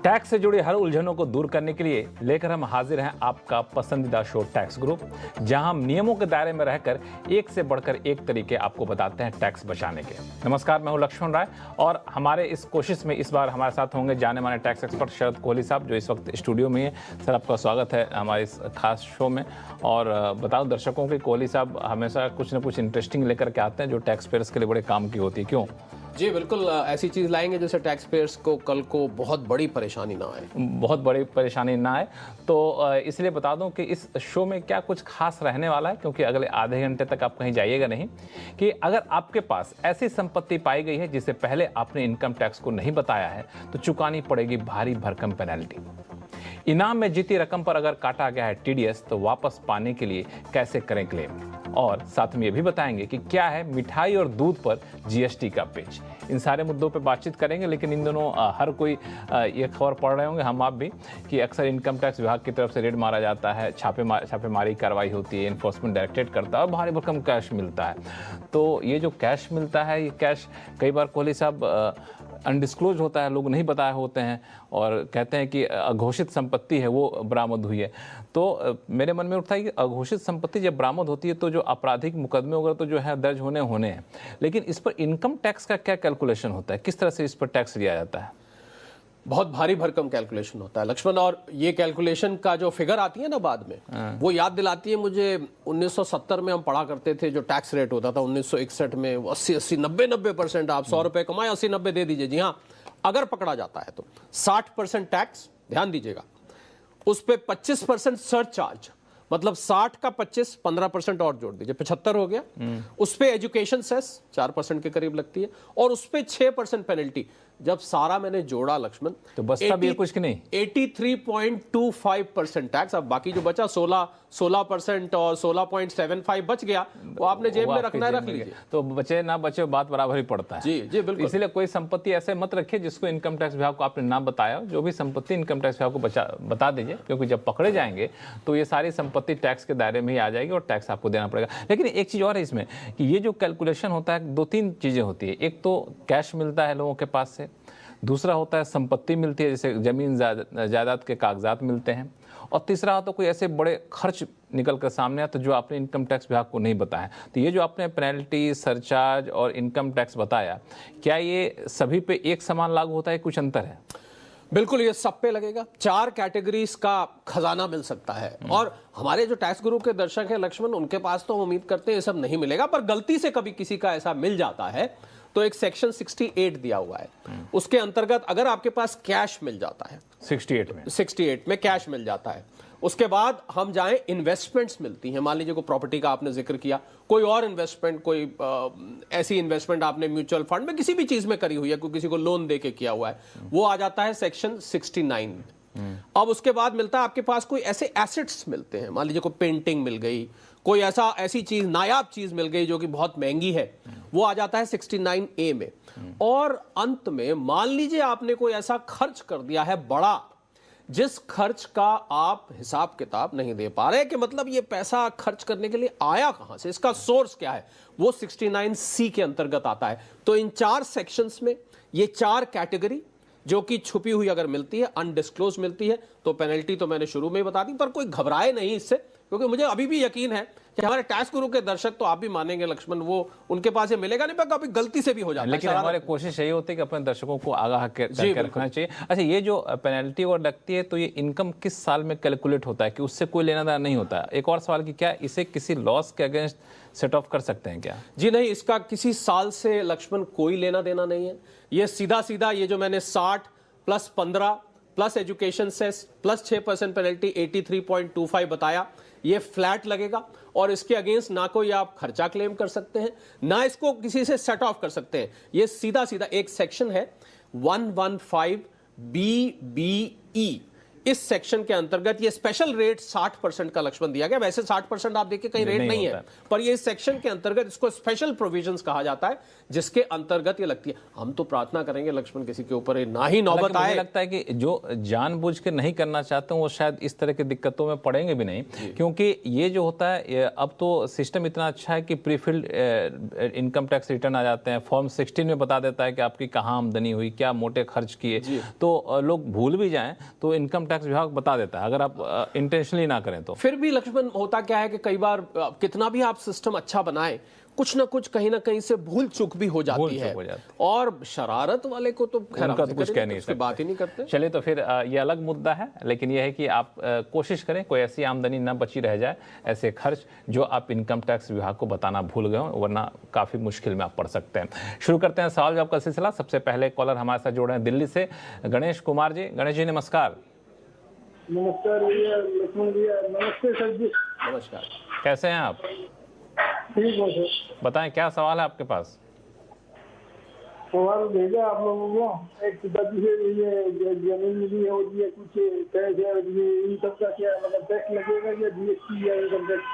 Tax से जुड़ी हर उलझनों को दूर करने के लिए लेकर हम हाजिर हैं आपका पसंदीदा शो टैक्स ग्रुप, जहां हम नियमों के दायरे में रहकर एक से बढ़कर एक तरीके आपको बताते हैं टैक्स बचाने के। नमस्कार, मैं हूं लक्ष्मण राय और हमारे इस कोशिश में इस बार हमारे साथ होंगे जाने माने टैक्स एक्सपर्ट शरद कोहली साहब, जो इस वक्त स्टूडियो में है। सर, आपका स्वागत है हमारे इस खास शो में। और बताओ दर्शकों की, कोहली साहब हमेशा कुछ न कुछ इंटरेस्टिंग लेकर के आते हैं जो टैक्स पेयर्स के लिए बड़े काम की होती है। क्यों? जी बिल्कुल, ऐसी चीज़ लाएंगे जिससे टैक्स पेयर्स को कल को बहुत बड़ी परेशानी ना आए। बहुत बड़ी परेशानी ना आए। तो इसलिए बता दूं कि इस शो में क्या कुछ खास रहने वाला है, क्योंकि अगले आधे घंटे तक आप कहीं जाइएगा नहीं। कि अगर आपके पास ऐसी संपत्ति पाई गई है जिसे पहले आपने इनकम टैक्स को नहीं बताया है, तो चुकानी पड़ेगी भारी भरकम पेनल्टी। इनाम में जीती रकम पर अगर काटा गया है टीडीएस, तो वापस पाने के लिए कैसे करें क्लेम। और साथ में ये भी बताएंगे कि क्या है मिठाई और दूध पर जीएसटी का पेच। इन सारे मुद्दों पे बातचीत करेंगे। लेकिन इन दोनों हर कोई ये खबर पढ़ रहे होंगे, हम आप भी, कि अक्सर इनकम टैक्स विभाग की तरफ से रेड मारा जाता है, छापेमारी कार्रवाई होती है, इन्फोर्समेंट डायरेक्टरेट करता है और भारी भरकम कैश मिलता है। तो ये जो कैश मिलता है, ये कैश कई बार कोहली साहब अनडिस्क्लोज होता है, लोग नहीं बताए होते हैं और कहते हैं कि अघोषित संपत्ति है वो बरामद हुई है। तो मेरे मन में उठता है कि अघोषित संपत्ति जब बरामद होती है तो जो आपराधिक मुकदमे वगैरह तो जो है दर्ज होने हैं, लेकिन इस पर इनकम टैक्स का क्या कैलकुलेशन होता है, किस तरह से इस पर टैक्स लिया जाता है? बहुत भारी भरकम कैलकुलेशन होता है लक्ष्मण, और ये कैलकुलेशन का जो फिगर आती है ना बाद में, वो याद दिलाती है मुझे 1970 में हम पढ़ा करते थे जो टैक्स रेट होता था 1961 में, 80-80, 90% आप 100 रुपए कमाए 80-90 दे दीजिए। जी हाँ, अगर पकड़ा जाता है तो 60% टैक्स, ध्यान दीजिएगा, उस पर 25% सरचार्ज, मतलब 60 का 25, 15% और जोड़ दीजिए, 75 हो गया। उस पे एजुकेशन सेस 4% के करीब लगती है और उस पे 6% पेनल्टी। जब सारा मैंने जोड़ा लक्ष्मण, तो बचता भी है कुछ कि नहीं? 83.25% टैक्स। अब बाकी जो बचा 16% और 16.75 बच गया, वो आपने जेब में रखना है, रख लीजिए। तो बचे ना बचे बात बराबर ही पड़ता है। जी जी बिल्कुल। इसलिए कोई संपत्ति ऐसे मत रखिए जिसको इनकम टैक्स विभाग को आपने ना बताया। जो भी संपत्ति इनकम टैक्स विभाग को बता दीजिए, क्योंकि जब पकड़े जाएंगे तो ये सारी संपत्ति टैक्स के दायरे में ही आ जाएगी और टैक्स आपको देना पड़ेगा। लेकिन एक चीज और है इसमें कि ये जो कैलकुलेशन होता है, 2-3 चीजें होती है। एक तो कैश मिलता है लोगों के पास से, दूसरा होता है संपत्ति मिलती है, जैसे जमीन जायदाद के कागजात मिलते हैं, और तीसरा होता है कोई ऐसे बड़े खर्च निकल कर सामने आते जो आपने इनकम टैक्स विभाग को नहीं बताया। तो ये जो आपने पेनल्टी, सरचार्ज और इनकम टैक्स बताया, क्या ये सभी पे एक समान लागू होता है, कुछ अंतर है? बिल्कुल, ये सब पे लगेगा। 4 कैटेगरीज का खजाना मिल सकता है। और हमारे जो टैक्स ग्रुप के दर्शक हैं लक्ष्मण, उनके पास तो हम उम्मीद करते हैं ये सब नहीं मिलेगा, पर गलती से कभी किसी का ऐसा मिल जाता है तो एक सेक्शन 68 दिया हुआ है। उसके अंतर्गत अगर आपके पास कैश मिल जाता है, 68 में कैश मिल जाता है, उसके बाद हम जाएं, इन्वेस्टमेंट्स मिलती हैं। मान लीजिए कोई प्रॉपर्टी का आपने जिक्र किया, कोई और इन्वेस्टमेंट, कोई ऐसी इन्वेस्टमेंट आपने म्यूचुअल फंड में किसी भी चीज में करी हुई है, कोई किसी को लोन दे के किया हुआ है, वो आ जाता है सेक्शन 69 में। अब उसके बाद मिलता है आपके पास कोई ऐसे एसेट्स मिलते हैं, मान लीजिए कोई पेंटिंग मिल गई, कोई ऐसी चीज, नायाब चीज मिल गई जो कि बहुत महंगी है, वो आ जाता है 69A में। और अंत में मान लीजिए आपने कोई ऐसा खर्च कर दिया है बड़ा, जिस खर्च का आप हिसाब किताब नहीं दे पा रहे, कि मतलब ये पैसा खर्च करने के लिए आया कहां से, इसका सोर्स क्या है, वो 69C के अंतर्गत आता है। तो इन 4 सेक्शंस में ये 4 कैटेगरी जो कि छुपी हुई अगर मिलती है, अनडिस्क्लोज मिलती है, तो पेनल्टी तो मैंने शुरू में ही बता दी। पर कोई घबराए नहीं इससे, क्योंकि मुझे अभी भी यकीन है कि हमारे टैक्स गुरु के दर्शक, तो आप भी मानेंगे लक्ष्मण, वो उनके पास ये मिलेगा नहीं, पर कभी गलती से भी हो जाता है। लेकिन हमारी कोशिश यही होती है कि अपने दर्शकों को आगाह करके रखना चाहिए। अच्छा, ये जो पेनल्टी और लगती है, तो ये इनकम किस साल में कैलकुलेट होता है कि उससे कोई लेना देना नहीं होता? एक और सवाल कि क्या इसे किसी लॉस के अगेंस्ट सेट ऑफ कर सकते हैं क्या? जी नहीं, इसका किसी साल से लक्ष्मण कोई लेना देना नहीं है। ये सीधा सीधा ये जो मैंने 60 + 15 plus education cess plus 6% penalty 83.25 बताया, ये फ्लैट लगेगा। और इसके अगेंस्ट ना कोई आप खर्चा क्लेम कर सकते हैं, ना इसको किसी से सेट ऑफ कर सकते हैं। ये सीधा सीधा एक सेक्शन है 115BBE, इस सेक्शन के अंतर्गत ये स्पेशल रेट 60% का लक्ष्मण दिया गया। वैसे 60% आप देखिए कहीं रेट नहीं है, पर ये इस सेक्शन के अंतर्गत इसको स्पेशल प्रोविजंस कहा जाता है, जिसके अंतर्गत ये लगती है। हम तो प्रार्थना करेंगे लक्ष्मन किसी के ऊपर ना ही नौबत आए। मुझे लगता है कि जो जानबूझ के नहीं करना चाहते हैं वो शायद इस तरह की दिक्कतों में पड़ेंगे भी नहीं, क्योंकि ये जो होता है अब तो सिस्टम इतना अच्छा है कि प्रीफिल्ड इनकम टैक्स रिटर्न आ जाते हैं, फॉर्म 16 में बता देता है कि आपकी कहाँ आमदनी हुई, क्या मोटे खर्च किए, तो लोग भूल भी जाएं तो इनकम टैक्स विभाग बता देता है, अगर आप इंटेंशनली ना करें तो। फिर भी लक्ष्मण होता क्या है कि कई बार कितना भी आप सिस्टम अच्छा बनाए, कुछ ना कुछ कहीं ना कहीं से भूल चूक भी हो जाती है, और शरारत वाले को तो खैर उनका तो कुछ कह नहीं सकते, बात ही नहीं करते। चलिए तो फिर ये अलग मुद्दा है, लेकिन यह है कि आप कोशिश करें कोई ऐसी आमदनी न बची रह जाए, ऐसे खर्च जो आप इनकम टैक्स विभाग को बताना भूल गए हो, वरना काफी मुश्किल में आप पड़ सकते हैं। शुरू करते हैं सवाल जवाब का सिलसिला। सबसे पहले कॉलर हमारे साथ जुड़े हैं दिल्ली से, गणेश कुमार जी। गणेश जी नमस्कार। नमस्कार भैया, लक्ष्मण भैया। नमस्ते सर जी। नमस्कार। कैसे हैं आप? ठीक है सर। बताएं क्या सवाल है आपके पास? सवाल भेजा आप लोगों को, एक पिताजी से ये जमीन मिली है और ये कुछ टैक्स है, ये इनकम का क्या मतलब टैक्स लगेगा या जीएसटी या इनकम टैक्स?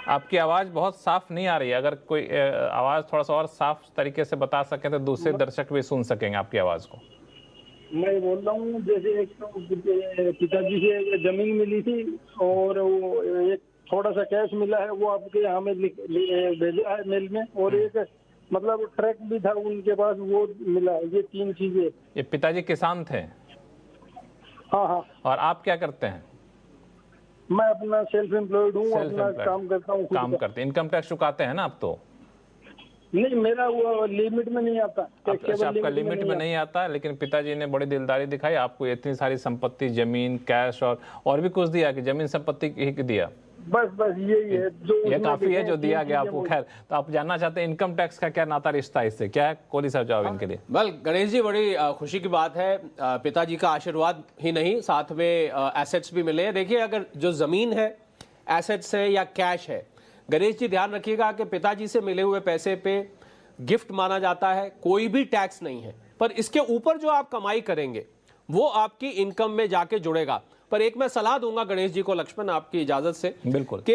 आपकी आवाज बहुत साफ नहीं आ रही है, अगर कोई आवाज थोड़ा सा और साफ तरीके से बता सकें तो दूसरे दर्शक भी सुन सकेंगे आपकी आवाज को। मैं बोल रहा हूँ जैसे एक तो पिताजी से जमीन मिली थी और वो एक थोड़ा सा कैश मिला है, वो आपके यहाँ में भेजा है मेल में, और एक मतलब ट्रक भी था उनके पास, वो मिला है। ये 3 चीजें। ये पिताजी किसान थे? हाँ हाँ। और आप क्या करते हैं? मैं अपना सेल्फ एम्प्लॉयड हूँ, अपना काम करता हूँ। काम करते हैं, इनकम टैक्स चुकाते हैं ना आप? तो नहीं, मेरा वो लिमिट में नहीं आता। अच्छा, आपका लिमिट में नहीं आता, लेकिन पिताजी ने बड़ी दिलदारी दिखाई, आपको इतनी सारी संपत्ति, जमीन, कैश और भी कुछ दिया कि जमीन संपत्ति ही दिया? बस यही है जो ये काफी है जो दिया गया आपको। खैर, तो आप जानना चाहते हैं इनकम टैक्स का क्या नाता रिश्ता है इससे, क्या है? कोहली साहब जवाब इनके लिए। वेल गणेश जी, बड़ी खुशी की बात है, पिताजी का आशीर्वाद ही नहीं, साथ में एसेट्स भी मिले। देखिए, अगर जो जमीन है, एसेट्स है या कैश है, गणेश जी ध्यान रखिएगा कि पिताजी से मिले हुए पैसे पे गिफ्ट माना जाता है, कोई भी टैक्स नहीं है, पर इसके ऊपर जो आप कमाई करेंगे वो आपकी इनकम में जाके जुड़ेगा। पर एक मैं सलाह दूंगा गणेश जी को, लक्ष्मण आपकी इजाजत से, बिल्कुल, कि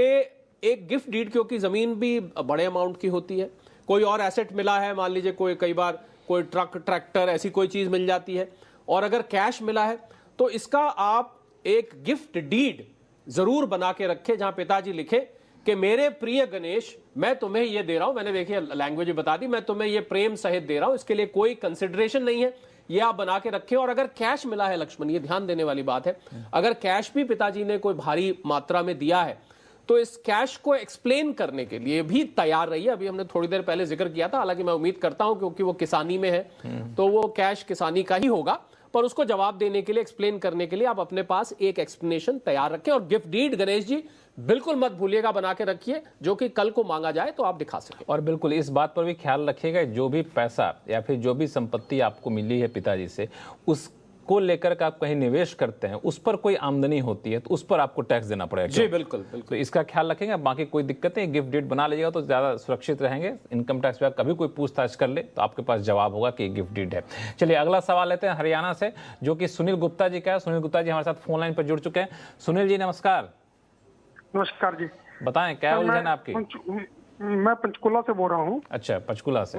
एक गिफ्ट डीड, क्योंकि जमीन भी बड़े अमाउंट की होती है, कोई और एसेट मिला है, मान लीजिए कोई कई बार कोई ट्रक, ट्रैक्टर, ऐसी कोई चीज मिल जाती है, और अगर कैश मिला है तो इसका आप एक गिफ्ट डीड जरूर बना के रखें, जहां पिताजी लिखे कि मेरे प्रिय गणेश, मैं तुम्हें ये दे रहा हूं, मैंने देखिए लैंग्वेज बता दी, मैं तुम्हें ये प्रेम सहित दे रहा हूं, इसके लिए कोई कंसिडरेशन नहीं है, ये आप बना के रखें। और अगर कैश मिला है लक्ष्मण, ये ध्यान देने वाली बात है, अगर कैश भी पिताजी ने कोई भारी मात्रा में दिया है तो इस कैश को एक्सप्लेन करने के लिए भी तैयार रहिए। अभी हमने थोड़ी देर पहले जिक्र किया था, हालांकि मैं उम्मीद करता हूं क्योंकि वो किसानी में है तो वो कैश किसानी का ही होगा, पर उसको जवाब देने के लिए, एक्सप्लेन करने के लिए आप अपने पास एक एक्सप्लेनेशन तैयार रखें। और गिफ्ट डीड गणेश जी बिल्कुल मत भूलिएगा, बना के रखिए, जो कि कल को मांगा जाए तो आप दिखा सकें। और बिल्कुल इस बात पर भी ख्याल रखिएगा, जो भी पैसा या फिर जो भी संपत्ति आपको मिली है पिताजी से, उसको लेकर के आप कहीं निवेश करते हैं, उस पर कोई आमदनी होती है तो उस पर आपको टैक्स देना पड़ेगा। जी बिल्कुल बिल्कुल, तो इसका ख्याल रखेंगे। बाकी कोई दिक्कत नहीं, गिफ्ट डीड बना लीजिएगा तो ज्यादा सुरक्षित रहेंगे। इनकम टैक्स विभाग कभी कोई पूछताछ कर ले तो आपके पास जवाब होगा कि गिफ्ट डीड है। चलिए अगला सवाल लेते हैं हरियाणा से, जो कि सुनील गुप्ता जी का है। सुनील गुप्ता जी हमारे साथ फोन लाइन पर जुड़ चुके हैं। सुनील जी नमस्कार। नमस्कार जी। बताएं क्या उलझन है आपकी? मैं पंचकुला से बोल रहा हूँ। अच्छा, पंचकुला से।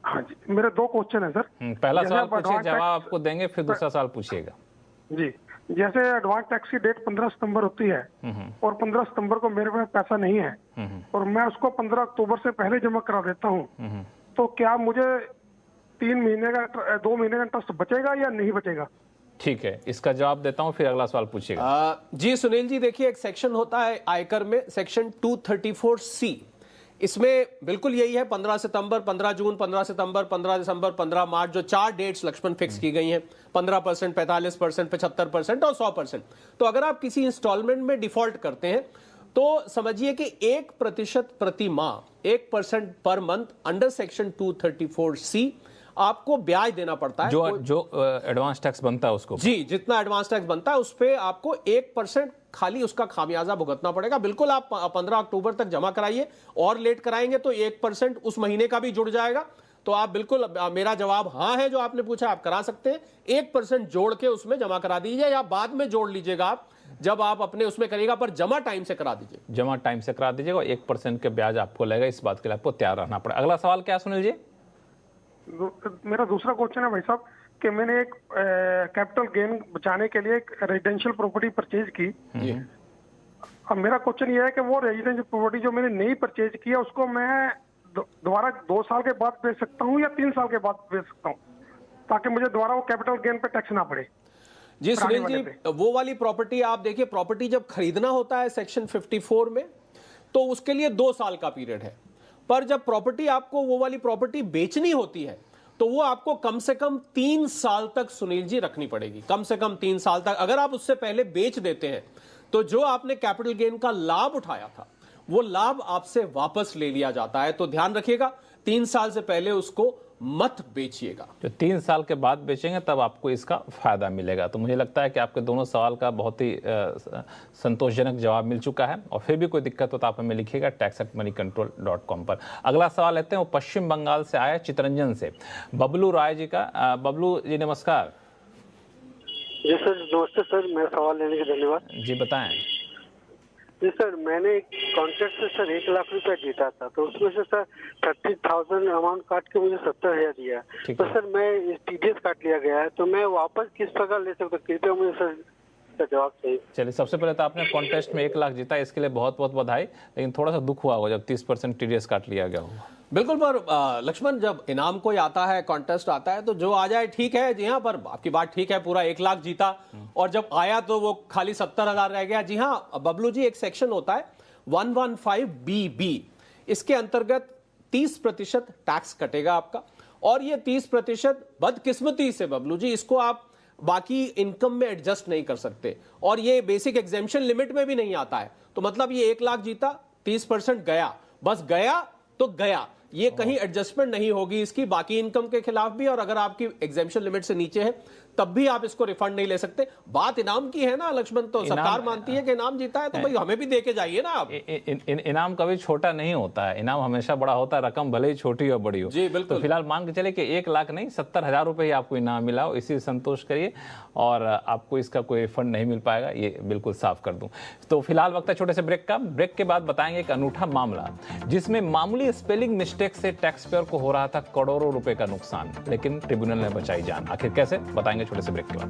हाँ जी, मेरे 2 क्वेश्चन है सर। पहला सवाल पूछिए, जवाब आपको देंगे, फिर दूसरा सवाल पूछिएगा जी। जैसे एडवांस टैक्स की डेट 15 सितंबर होती है और 15 सितंबर को मेरे पास पैसा नहीं है और मैं उसको 15 अक्टूबर से पहले जमा करा देता हूँ, तो क्या मुझे 2 महीने का इंटरेस्ट बचेगा या नहीं बचेगा? ठीक है, इसका जवाब देता हूं, फिर अगला सवाल पूछिएगा। जी सुनील जी, देखिए एक सेक्शन होता है आयकर में, सेक्शन 234C, इसमें बिल्कुल यही है, 15 सितंबर, 15 जून, 15 सितंबर, 15 दिसंबर, 15 मार्च, जो 4 डेट्स लक्ष्मण फिक्स की गई हैं, 15%, 45%, 75% और 100%। तो अगर आप किसी इंस्टॉलमेंट में डिफॉल्ट करते हैं तो समझिए कि 1% प्रति माह, 1% per month under section 234C आपको ब्याज देना पड़ता है। जो एडवांस टैक्स बनता है उसको, जी, जितना एडवांस टैक्स बनता है उस पे आपको 1% खाली उसका खामियाजा भुगतना पड़ेगा। बिल्कुल आप 15 अक्टूबर तक जमा कराइए, और लेट कराएंगे तो 1% उस महीने का भी जुड़ जाएगा, तो आप बिल्कुल, मेरा जवाब हाँ है जो आपने पूछा, आप करा सकते हैं। 1% जोड़ के उसमें जमा करा दीजिए, या बाद में जोड़ लीजिएगा आप जब आप अपने उसमें करिएगा, पर जमा टाइम से करा दीजिए। जमा टाइम से करा दीजिएगा, 1% के ब्याज आपको लगेगा, इस बात के लिए आपको तैयार रहना पड़ेगा। अगला सवाल क्या सुनील जी? मेरा दूसरा क्वेश्चन है भाई साहब कि मैंने एक कैपिटल गेन बचाने के लिए एक रेजिडेंशियल प्रॉपर्टी परचेज की। अब मेरा क्वेश्चन ये है कि वो रेजिडेंशियल प्रॉपर्टी जो मैंने नई परचेज की है उसको मैं दोबारा 2 साल के बाद बेच सकता हूँ या 3 साल के बाद बेच सकता हूँ, ताकि मुझे दोबारा वो कैपिटल गेन पे टैक्स ना पड़े? जी सुनील जी, वो वाली प्रॉपर्टी आप देखिए, प्रॉपर्टी जब खरीदना होता है सेक्शन 54 में तो उसके लिए 2 साल का पीरियड है, पर जब प्रॉपर्टी आपको वो वाली प्रॉपर्टी बेचनी होती है तो वो आपको कम से कम 3 साल तक सुनील जी रखनी पड़ेगी, कम से कम 3 साल तक। अगर आप उससे पहले बेच देते हैं तो जो आपने कैपिटल गेन का लाभ उठाया था वो लाभ आपसे वापस ले लिया जाता है। तो ध्यान रखिएगा, 3 साल से पहले उसको मत बेचिएगा। जो 3 साल के बाद बेचेंगे तब आपको इसका फायदा मिलेगा। तो मुझे लगता है कि आपके दोनों सवाल का बहुत ही संतोषजनक जवाब मिल चुका है, और फिर भी कोई दिक्कत हो तो आप हमें लिखिएगा tax@moneycontrol.com पर। अगला सवाल लेते हैं, वो पश्चिम बंगाल से आया चितरंजन से, बबलू राय जी का। बबलू जी नमस्कार। जी सर नमस्ते सर, मैं सवाल लेने के धन्यवाद। जी बताएं। जी सर, मैंने कॉन्ट्रैक्ट से सर 1 लाख रुपया जीता था, तो उसमें से सर 30,000 अमाउंट काट के मुझे 70,000 दिया। तो सर मैं टीडीएस काट लिया गया है, तो मैं वापस किस प्रकार ले सकता हूँ? कृपया मुझे सर का जवाब चाहिए। चलिए, सबसे पहले तो आपने कॉन्टेस्ट में 1 लाख जीता, इसके लिए बहुत बहुत बधाई, लेकिन थोड़ा सा दुख हुआ होगा जब 30% टीडीएस काट लिया गया होगा। बिल्कुल, पर लक्ष्मण, जब इनाम कोई आता है, कॉन्टेस्ट आता है, तो जो आ जाए ठीक है। जी हाँ, पर आपकी बात ठीक है, पूरा 1 लाख जीता और जब आया तो वो खाली 70,000 रह गया। जी हाँ बबलू जी, एक सेक्शन होता है 115BB, इसके अंतर्गत 30% टैक्स कटेगा आपका, और ये 30% बदकिस्मती से बबलू जी इसको आप बाकी इनकम में एडजस्ट नहीं कर सकते, और ये बेसिक एग्जेम्पशन लिमिट में भी नहीं आता है। तो मतलब ये 1 लाख जीता, 30% गया, बस गया तो गया, ये कहीं एडजस्टमेंट नहीं होगी इसकी बाकी इनकम के खिलाफ भी, और अगर आपकी एग्जेम्पशन लिमिट से नीचे है तब भी आप इसको रिफंड नहीं ले सकते। बात इनाम की है ना लक्ष्मण, तो सरकार मानती है कि इनाम जीता है तो भाई हमें भी दे के जाइए ना आप। इनाम कभी छोटा नहीं होता है, इनाम हमेशा बड़ा होता है, रकम भले ही छोटी हो बड़ी हो। जी बिल्कुल। तो फिलहाल मान के चले कि 1 लाख नहीं, 70,000 रुपए ही आपको इनाम मिला हो, इसी संतोष करिए, और आपको इसका कोई रिफंड नहीं मिल पाएगा, ये बिल्कुल साफ कर दूं। तो फिलहाल वक्त है छोटे से ब्रेक का। ब्रेक के बाद बताएंगे एक अनूठा मामला जिसमें मामूली स्पेलिंग मिस्टेक से टैक्स पेयर को हो रहा था करोड़ों रुपए का नुकसान, लेकिन ट्रिब्यूनल ने बचाई जान। आखिर कैसे, बताएंगे छोटे से ब्रेक के बाद।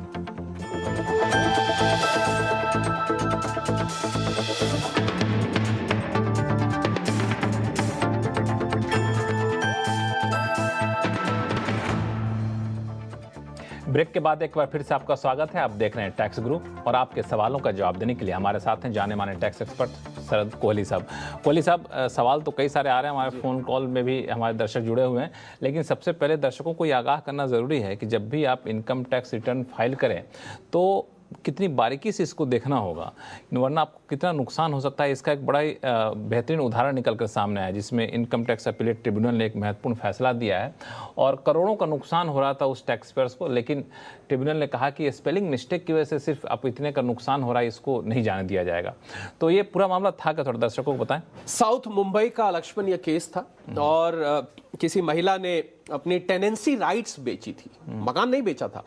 ब्रेक के बाद एक बार फिर से आपका स्वागत है। आप देख रहे हैं टैक्स गुरु, और आपके सवालों का जवाब देने के लिए हमारे साथ हैं जाने माने टैक्स एक्सपर्ट शरद कोहली साहब। कोहली साहब, सवाल तो कई सारे आ रहे हैं, हमारे फ़ोन कॉल में भी हमारे दर्शक जुड़े हुए हैं, लेकिन सबसे पहले दर्शकों को ये आगाह करना ज़रूरी है कि जब भी आप इनकम टैक्स रिटर्न फाइल करें तो कितनी बारीकी से इसको देखना होगा, वरना आपको कितना नुकसान हो सकता है। इसका एक बड़ा ही बेहतरीन उदाहरण निकल कर सामने आया, जिसमें इनकम टैक्स अपीलेट ट्रिब्यूनल ने एक महत्वपूर्ण फैसला दिया है, और करोड़ों का नुकसान हो रहा था उस टैक्स पेयर्स को, लेकिन ट्रिब्यूनल ने कहा कि स्पेलिंग मिस्टेक की वजह से सिर्फ आप इतने का नुकसान हो रहा है, इसको नहीं जाने दिया जाएगा। तो ये पूरा मामला था क्या, थोड़ा दर्शकों को बताएं। साउथ मुंबई का लक्ष्मण ये केस था, और किसी महिला ने अपनी टेनेंसी राइट्स बेची थी, मकान नहीं बेचा था,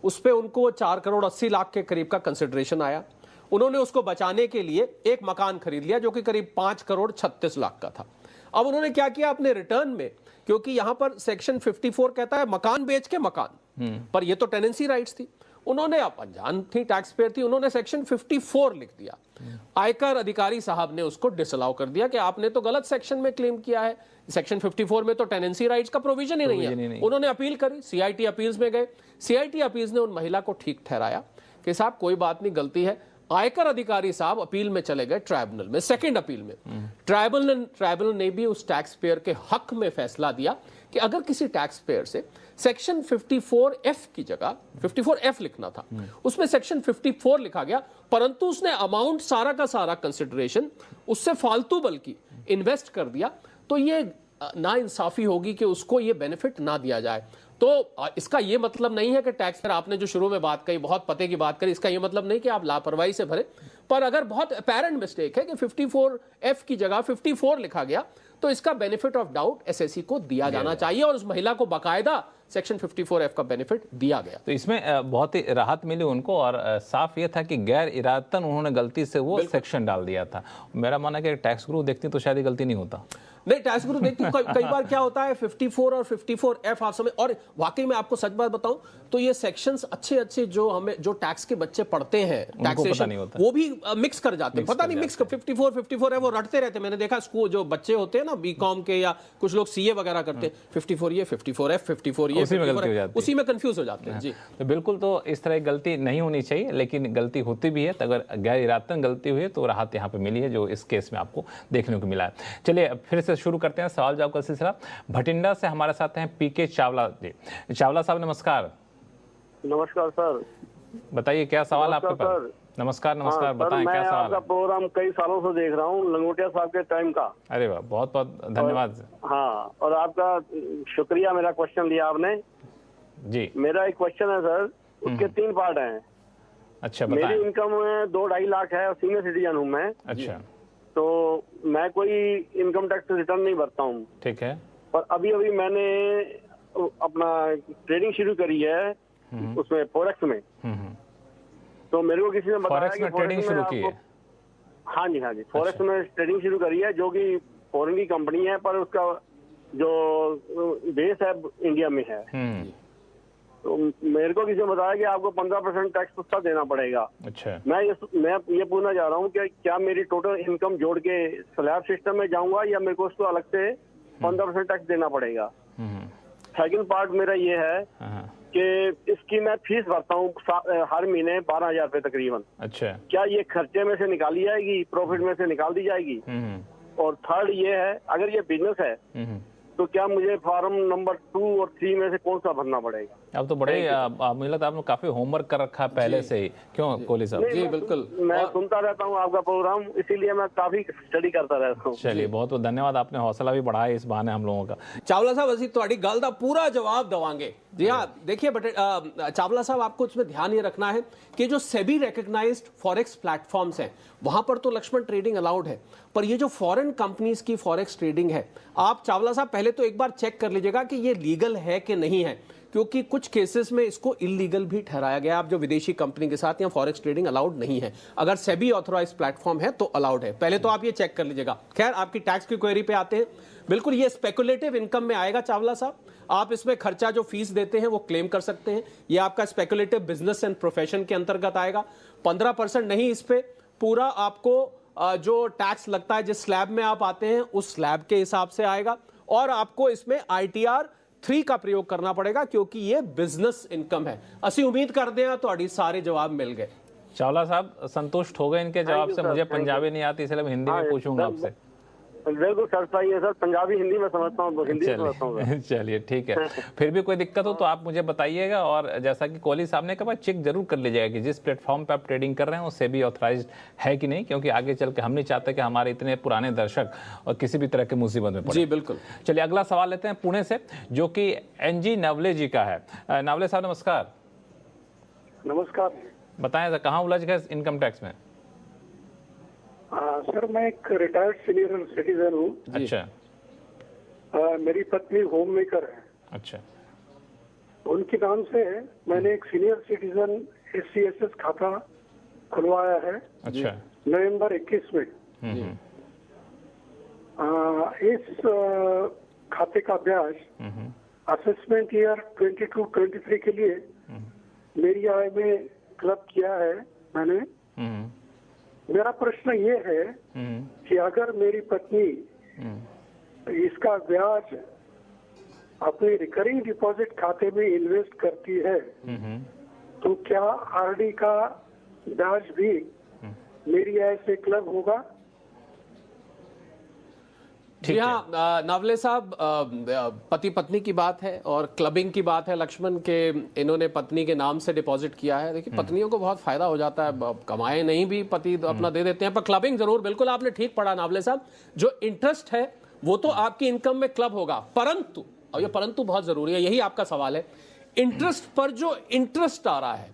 उस पे उनको 4 करोड़ 80 लाख के करीब का कंसिडरेशन आया। उन्होंने उसको बचाने के लिए एक मकान खरीद लिया जो कि करीब 5 करोड़ 36 लाख का था। अब उन्होंने क्या किया अपने रिटर्न में, क्योंकि यहां पर सेक्शन 54 कहता है मकान बेच के मकान, पर ये तो टेनेंसी राइट्स थी, उन्होंने, आप अनजान थी, टैक्स पेयर थी, उन्होंने सेक्शन 54 लिख दिया। आयकर अधिकारी साहब ने उसको डिसअलाउ कर दिया कि आपने तो गलत सेक्शन में क्लेम किया है, सेक्शन 54 में तो टेनेंसी राइट्स का प्रोविजन ही नहीं है। उन्होंने अपील करी, सीआईटी अपील्स में गए, सीआईटी अपील्स ने उन महिला को ठीक ठहराया कि साहब कोई बात नहीं, गलती है। आयकर अधिकारी साहब अपील में चले गए ट्राइब्यूनल में, सेकंड अपील में। ट्राइब्यूनल ने भी उस टैक्स पेयर के हक में फैसला दिया कि अगर किसी टैक्स पेयर से सेक्शन 54F की जगह 54F लिखना था, उसमें सेक्शन 54 लिखा गया, परंतु उसने अमाउंट सारा का सारा कंसिडरेशन उससे फालतू बल्कि इन्वेस्ट कर दिया, तो ये ना इंसाफी होगी कि उसको ये बेनिफिट ना दिया जाए। तो इसका ये मतलब नहीं है कि टैक्स पेयर, आपने जो शुरू में बात कही, बहुत पते की बात करी, इसका ये मतलब नहीं कि आप लापरवाही से भरे, पर अगर बहुत अपैरेंट मिस्टेक है कि 54F की जगह 54 लिखा गया, तो इसका बेनिफिट ऑफ डाउट एसएससी को दिया जाना चाहिए और उस महिला को बाकायदा सेक्शन 54F का बेनिफिट दिया गया। तो इसमें बहुत ही राहत मिली उनको और साफ ये था कि गैर इरादतन उन्होंने गलती से वो सेक्शन डाल दिया था। मेरा मानना है कि टैक्स गुरु देखती तो शायद ये गलती नहीं होता। नहीं, टैक्स गुरु देखती कई बार क्या होता है 54 और 54F आप समझ, और वाकई में आपको सच बात बताऊं तो ये सेक्शंस अच्छे जो हमें जो टैक्स के बच्चे पढ़ते हैं टैक्सेशन वो भी मिक्स कर जाते हैं, पता नहीं मिक्स 54 है वो रटते रहते हैं। मैंने देखा स्कूल जो बच्चे होते हैं ना बीकॉम के या कुछ लोग सीए वगैरह करते हैं 54 ये 54F 54 ये उसी में कंफ्यूज हो जाते हैं जी। तो बिल्कुल, तो इस तरह की गलती नहीं होनी चाहिए, लेकिन गलती होती भी है तो अगर गैर इरादतन गलती हुई है तो राहत यहाँ पे मिली है जो इस केस में आपको देखने को मिला है। चलिए फिर से शुरू करते हैं सवाल जवाब का सिलसिला। भटिंडा से हमारे साथ हैं पीके चावला जी। चावला साहब नमस्कार। नमस्कार सर, बताइए क्या सवाल आपके पास? नमस्कार बताएं क्या सवाल? आपका प्रोग्राम कई सालों से देख रहा हूँ, लंगोटिया साहब के टाइम का। अरे वाह, बहुत बहुत धन्यवाद। हाँ, और आपका शुक्रिया, मेरा क्वेश्चन लिया आपने जी। मेरा एक क्वेश्चन है सर, उसके 3 पार्ट हैं। अच्छा बताएं। मेरी इनकम 2-2.5 लाख है और सीनियर सिटीजन हूँ मैं। अच्छा, तो मैं कोई इनकम टैक्स रिटर्न नहीं भरता हूँ। ठीक है। पर अभी मैंने अपना ट्रेडिंग शुरू करी है उसमें फॉरेक्स में। तो मेरे को किसी ने बताया फॉरेक्स में ट्रेडिंग शुरू की है? हाँ जी, फॉरेक्स में ट्रेडिंग शुरू करी है, जो कि फॉरेन की कंपनी है पर उसका जो बेस है इंडिया में है। तो मेरे को किसी ने बताया कि आपको 15% टैक्स उसका देना पड़ेगा। अच्छा। मैं ये पूछना चाह रहा हूँ कि क्या मेरी टोटल इनकम जोड़ के स्लैब सिस्टम में जाऊंगा या मेरे को उसको अलग से 15% टैक्स देना पड़ेगा? सेकंड पार्ट मेरा ये है कि इसकी मैं फीस भरता हूँ हर महीने 12,000 रुपए तकरीबन। अच्छा। क्या ये खर्चे में से निकाली जाएगी, प्रॉफिट में से निकाल दी जाएगी? और थर्ड ये है, अगर ये बिजनेस है तो क्या मुझे फॉर्म नंबर 2 और 3 में से कौन सा भरना पड़ेगा? अब तो बड़े मुझे लगता है आपने काफी होमवर्क कर रखा है पहले से ही, क्यों कोहली साहब? जी बिल्कुल, मैं सुनता रहता हूँ आपका प्रोग्राम, इसीलिए मैं काफी स्टडी करता रहता हूँ। चलिए बहुत बहुत धन्यवाद, आपने हौसला भी बढ़ाया इस बहाने हम लोगों का। चावला साहब ਅਸੀਂ ਤੁਹਾਡੀ ਗੱਲ ਦਾ पूरा जवाब देवांगे। जी हाँ, देखिए चावला साहब आपको इसमें ध्यान ये रखना है कि जो सेबी रिकॉग्नाइज्ड फॉरेक्स प्लेटफॉर्म्स हैं वहां पर तो लक्ष्मण ट्रेडिंग अलाउड है, पर ये जो फॉरेन कंपनीज की फॉरेक्स ट्रेडिंग है, आप चावला साहब पहले तो एक बार चेक कर लीजिएगा कि ये लीगल है कि नहीं है, क्योंकि कुछ केसेस में इसको इलीगल भी ठहराया गया। आप जो विदेशी कंपनी के साथ यहाँ फॉरेक्स ट्रेडिंग अलाउड नहीं है, अगर सेबी ऑथराइज्ड प्लेटफॉर्म है तो अलाउड है। पहले तो आप ये चेक कर लीजिएगा। खैर, आपकी टैक्स की क्वेरी पे आते हैं। बिल्कुल ये स्पेकुलेटिव इनकम में आएगा चावला साहब, आप इसमें खर्चा जो फीस देते हैं वो क्लेम कर सकते हैं। ये आपका स्पेकुलेटिव बिजनेस एंड प्रोफेशन के अंतर्गत आएगा। 15% नहीं, इस पे पूरा आपको जो टैक्स लगता है जिस स्लैब में आप आते हैं उस स्लैब के हिसाब से आएगा, और आपको इसमें ITR 3 का प्रयोग करना पड़ेगा क्योंकि ये बिजनेस इनकम है। ਅਸੀਂ उम्मीद करते हैं ਤੁਹਾਡੀ सारे जवाब मिल गए। चावला साहब संतुष्ट हो गए इनके जवाब से? मुझे पंजाबी नहीं आती इसलिए मैं हिंदी में पूछूंगा आपसे। बिल्कुल सर, सही है सर, पंजाबी हिंदी में समझता हूँ, हिंदी में समझता हूँ। चलिए ठीक है, फिर भी कोई दिक्कत हो तो आप मुझे बताइएगा। और जैसा कि कोहली साहब ने कहा, चेक जरूर कर लीजिएगा कि जिस प्लेटफॉर्म पे आप ट्रेडिंग कर रहे हैं वो सेबी ऑथराइज्ड है कि नहीं, क्योंकि आगे चल के हम नहीं चाहते कि हमारे इतने पुराने दर्शक और किसी भी तरह की मुसीबत में पड़े। जी बिल्कुल। चलिए अगला सवाल लेते हैं पुणे से, जो कि NG नवले जी का है। नवले साहब नमस्कार। नमस्कार। बताएं सर, कहाँ उलझ गए इनकम टैक्स में? सर, मैं एक रिटायर्ड सीनियर सिटीजन हूँ। अच्छा। मेरी पत्नी होम मेकर है। अच्छा। उनके नाम से मैंने एक सीनियर सिटीजन SCSS खाता खुलवाया है। अच्छा। नवंबर 21 में। इस खाते का ब्याज असेसमेंट ईयर 22-23 के लिए मेरी आय में क्लब किया है मैंने। मेरा प्रश्न ये है कि अगर मेरी पत्नी इसका ब्याज अपने रिकरिंग डिपॉजिट खाते में इन्वेस्ट करती है तो क्या RD का ब्याज भी मेरी आय से क्लब होगा? जी हाँ नावले साहब, पति पत्नी की बात है और क्लबिंग की बात है लक्ष्मण के, इन्होंने पत्नी के नाम से डिपॉजिट किया है। देखिए पत्नियों को बहुत फायदा हो जाता है, कमाए नहीं भी पति अपना दे देते हैं, पर क्लबिंग जरूर, बिल्कुल आपने ठीक पढ़ा नावले साहब, जो इंटरेस्ट है वो तो आपकी इनकम में क्लब होगा, परंतु, और ये परंतु बहुत जरूरी है, यही आपका सवाल है, इंटरेस्ट पर जो इंटरेस्ट आ रहा है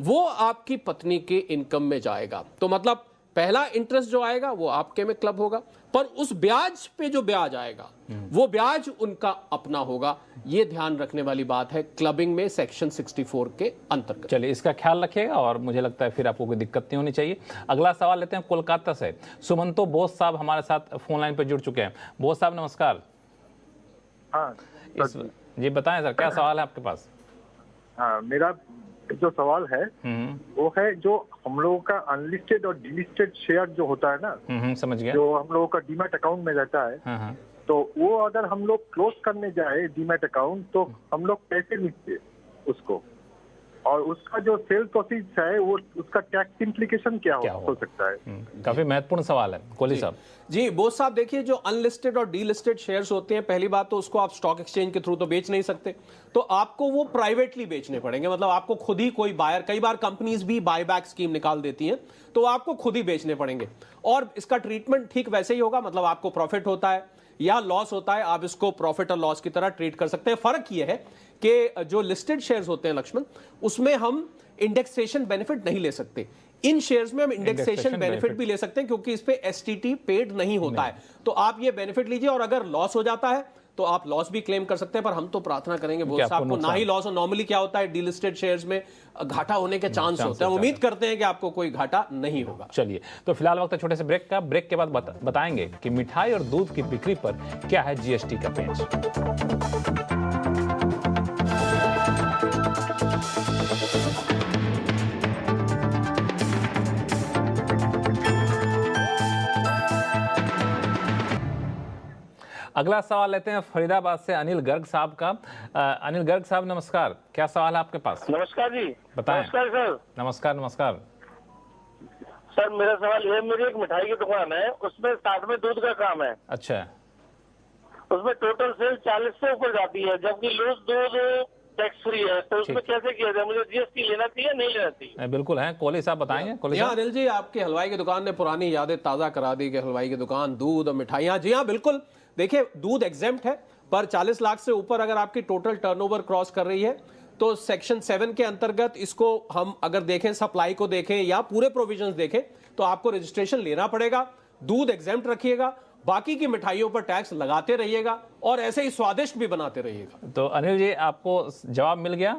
वो आपकी पत्नी के इनकम में जाएगा। तो मतलब पहला इंटरेस्ट जो आएगा वो आपके में क्लब होगा, पर उस ब्याज पे जो ब्याज आएगा वो ब्याज उनका अपना होगा। ये ध्यान रखने वाली बात है क्लबिंग में सेक्शन 64 के अंतर्गत। चलिए, इसका ख्याल रखिएगा और मुझे लगता है फिर आपको कोई दिक्कत नहीं होनी चाहिए। अगला सवाल लेते हैं कोलकाता से। सुमंतो बोस साहब हमारे साथ फोन लाइन पर जुड़ चुके हैं। बोस साहब नमस्कार। हाँ जी बताएं सर, क्या सवाल है आपके पास? हाँ, मेरा जो सवाल है वो है जो हम लोगों का अनलिस्टेड और डिलिस्टेड शेयर जो होता है ना, समझ गया, जो हम लोगों का डीमैट अकाउंट में रहता है, तो वो अगर हम लोग क्लोज करने जाए डीमैट अकाउंट तो हम लोग कैसे लिखते उसको, और उसका जो सेल प्रोसीज है वो उसका टैक्स इम्प्लीकेशन क्या हो सकता है? काफी महत्वपूर्ण सवाल है कोहली साहब। जी बोस साहब, देखिए जो अनलिस्टेड और डीलिस्टेड शेयर्स होते हैं, पहली बात तो उसको आप स्टॉक एक्सचेंज के थ्रू तो बेच नहीं सकते, तो आपको वो प्राइवेटली बेचने पड़ेंगे। मतलब आपको खुद ही कोई बायर, कई बार कंपनीज भी बायबैक स्कीम निकाल देती हैं, तो आपको खुद ही बेचने पड़ेंगे। और इसका ट्रीटमेंट ठीक वैसे ही होगा, मतलब आपको प्रॉफिट होता है या लॉस होता है, आप इसको प्रॉफिट और लॉस की तरह ट्रीट कर सकते हैं। फर्क यह है कि जो लिस्टेड शेयर्स होते हैं लक्ष्मण, उसमें हम इंडेक्सेशन बेनिफिट नहीं ले सकते। इन शेयर्स में हम इंडेक्सेशन बेनिफिट भी ले सकते हैं क्योंकि इस पे एसटीटी पेड नहीं होता है, तो आप ये बेनिफिट लीजिए और अगर लॉस हो जाता है तो आप लॉस भी क्लेम कर सकते हैं। पर हम तो प्रार्थना करेंगे बोस साहब को ना ही लॉस हो। नॉर्मली क्या होता है, डीलिस्टेड शेयर्स में घाटा होने के चांस होते हैं। उम्मीद करते हैं कि आपको कोई घाटा नहीं होगा। चलिए, तो फिलहाल वक्त है छोटे से ब्रेक का। ब्रेक के बाद बताएंगे कि मिठाई और दूध की बिक्री पर क्या है जीएसटी का पेंच। अगला सवाल लेते हैं फरीदाबाद से अनिल गर्ग साहब का। अनिल गर्ग साहब नमस्कार, क्या सवाल है आपके पास? नमस्कार जी। बताएं। नमस्कार सर। नमस्कार नमस्कार सर मेरा सवाल ये, मेरी एक मिठाई की दुकान है, उसमें साथ में दूध का काम है। अच्छा, उसमें टोटल सेल 40 से ऊपर जाती है, जबकि लूज दूध टैक्स फ्री है, तो उसमें कैसे किया जाए? मुझे जीएसटी लेना चाहिए नहीं लेना चाहिए? बिल्कुल है, कोहली साहब बताएंगे। कोहली साहब। अनिल जी, आपके हलवाई की दुकान ने पुरानी यादें ताजा करा दी कि हलवाई की दुकान, दूध और मिठाइयाँ। जी हाँ बिल्कुल, देखिए दूध एग्जेम्प्ट है, पर 40 लाख से ऊपर अगर आपकी टोटल टर्नओवर क्रॉस कर रही है तो सेक्शन 7 के अंतर्गत इसको हम अगर देखें, सप्लाई को देखें या पूरे प्रोविजंस देखें, तो आपको रजिस्ट्रेशन लेना पड़ेगा। दूध एग्जेम्प्ट रखिएगा, बाकी की मिठाइयों पर टैक्स लगाते रहिएगा और ऐसे ही स्वादिष्ट भी बनाते रहिएगा। तो अनिल जी, आपको जवाब मिल गया?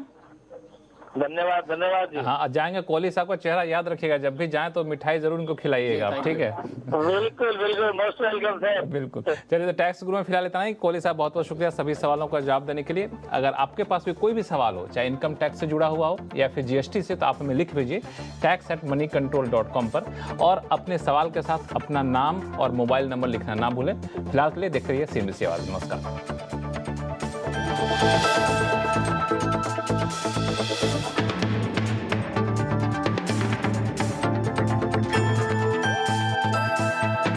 धन्यवाद धन्यवाद जी। हाँ, जाएंगे कोहली साहब का चेहरा याद रखिएगा, जब भी जाएं तो मिठाई जरूर इनको खिलाइएगा, ठीक है? बिल्कुल बिल्कुल, मोस्ट वेलकम सर। बिल्कुल। चलिए, तो टैक्स गुरु में फिलहाल इतना ही। कोहली साहब बहुत बहुत शुक्रिया सभी सवालों का जवाब देने के लिए। अगर आपके पास भी कोई भी सवाल हो, चाहे इनकम टैक्स से जुड़ा हुआ हो या फिर जीएसटी से, तो आप हमें लिख भेजिए tax@moneycontrol.com पर, और अपने सवाल के साथ अपना नाम और मोबाइल नंबर लिखना ना भूलें। फिलहाल के लिए देखते रहिए CNBC आवाज। नमस्कार।